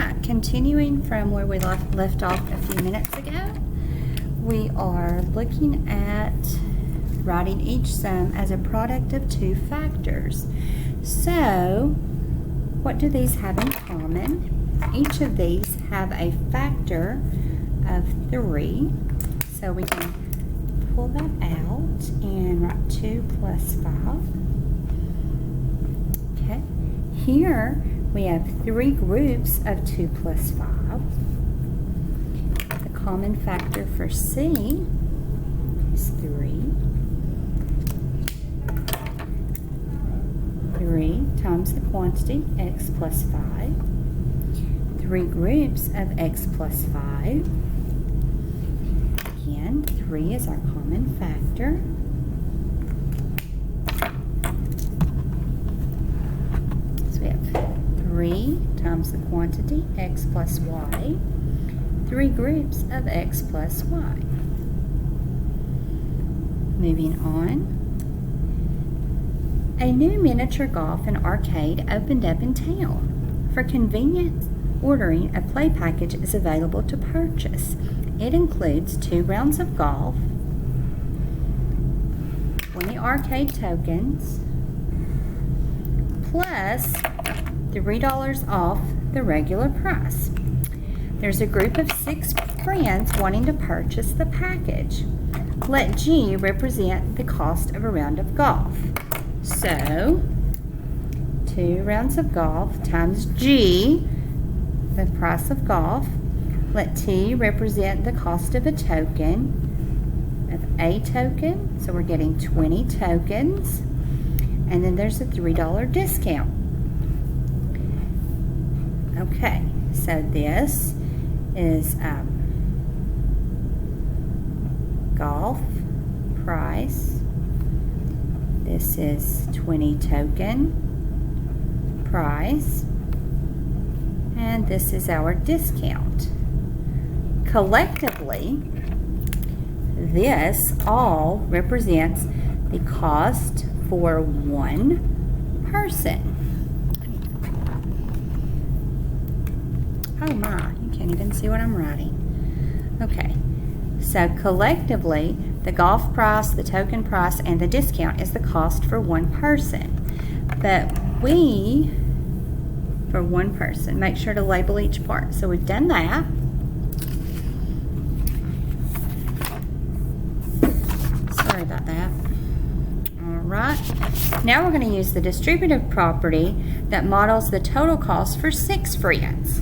Alright, continuing from where we left off a few minutes ago, we are looking at writing each sum as a product of two factors. So, what do these have in common? Each of these have a factor of 3. So we can pull that out and write 2 plus 5. Okay, here we have 3 groups of 2 plus 5. The common factor for C is 3. 3 times the quantity, x plus 5. 3 groups of x plus 5. Again, 3 is our common factor. So we have 3 times the quantity, x plus y. 3 groups of x plus y. Moving on. A new miniature golf and arcade opened up in town. For convenience, ordering a play package is available to purchase. It includes 2 rounds of golf, 20 arcade tokens, plus $3 off the regular price. There's a group of 6 friends wanting to purchase the package. Let G represent the cost of a round of golf. So, 2 rounds of golf times G, the price of golf. Let T represent the cost of a token, of a token. So we're getting 20 tokens. And then there's a $3 discount. Okay, so this is golf price. This is 20 token price. And this is our discount. Collectively, this all represents the cost for one person. Oh my, you can't even see what I'm writing. Okay, so collectively, the golf price, the token price, and the discount is the cost for one person. But for one person, make sure to label each part. So we've done that. Sorry about that. Alright, now we're going to use the distributive property that models the total cost for 6 friends.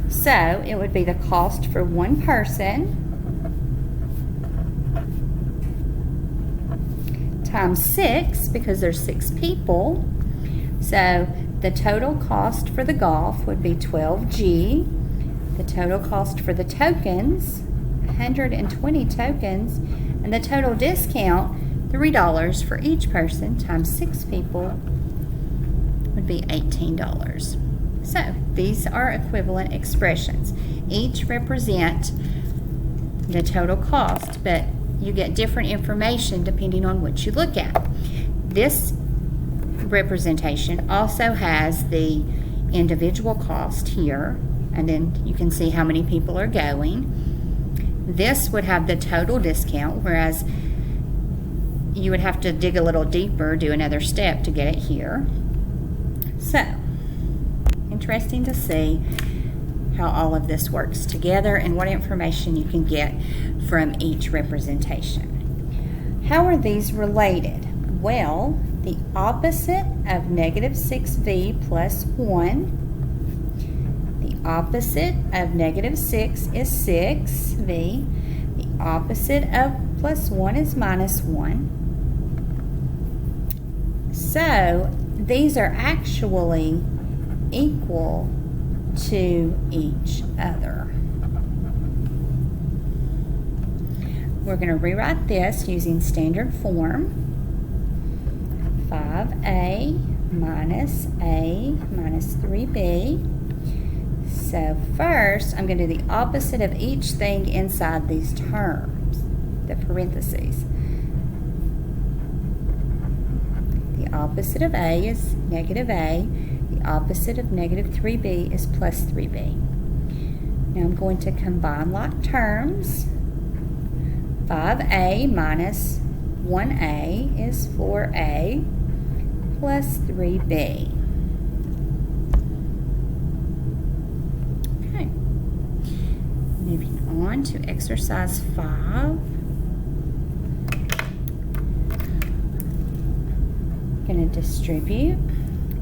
So it would be the cost for one person times 6, because there's 6 people. So the total cost for the golf would be 12G. The total cost for the tokens, 120 tokens, and the total discount, $3 for each person times 6 people, would be $18. So these are equivalent expressions. Each represent the total cost, but you get different information depending on what you look at. This representation also has the individual cost here, and then you can see how many people are going. This would have the total discount, whereas you would have to dig a little deeper, do another step to get it here. So, interesting to see how all of this works together and what information you can get from each representation. How are these related? Well, the opposite of negative 6v plus 1. The opposite of negative 6 is 6v. The opposite of plus 1 is minus 1. So these are actually equal to each other. We're going to rewrite this using standard form. 5a minus 3b. So first, I'm going to do the opposite of each thing inside these terms, the parentheses. The opposite of a is negative a. The opposite of negative 3b is plus 3b. Now I'm going to combine like terms. 5a minus 1a is 4a plus 3b. Okay. Moving on to exercise 5. Going to distribute.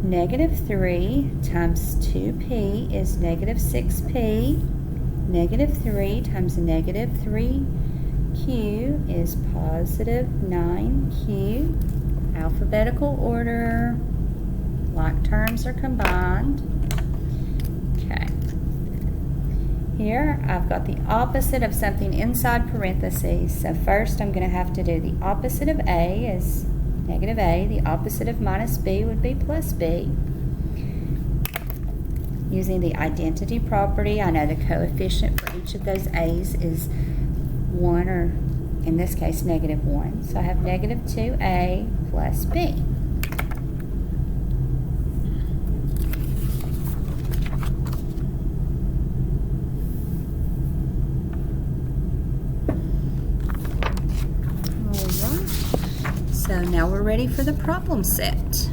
Negative 3 times 2p is negative 6p. Negative 3 times negative 3q is positive 9q. Alphabetical order. Like terms are combined. Okay. Here I've got the opposite of something inside parentheses. So first I'm going to have to do the opposite of a is negative a. The opposite of minus b would be plus b. Using the identity property, I know the coefficient for each of those a's is 1, or in this case negative 1. So I have negative 2a plus b. All right. So now we're ready for the problem set.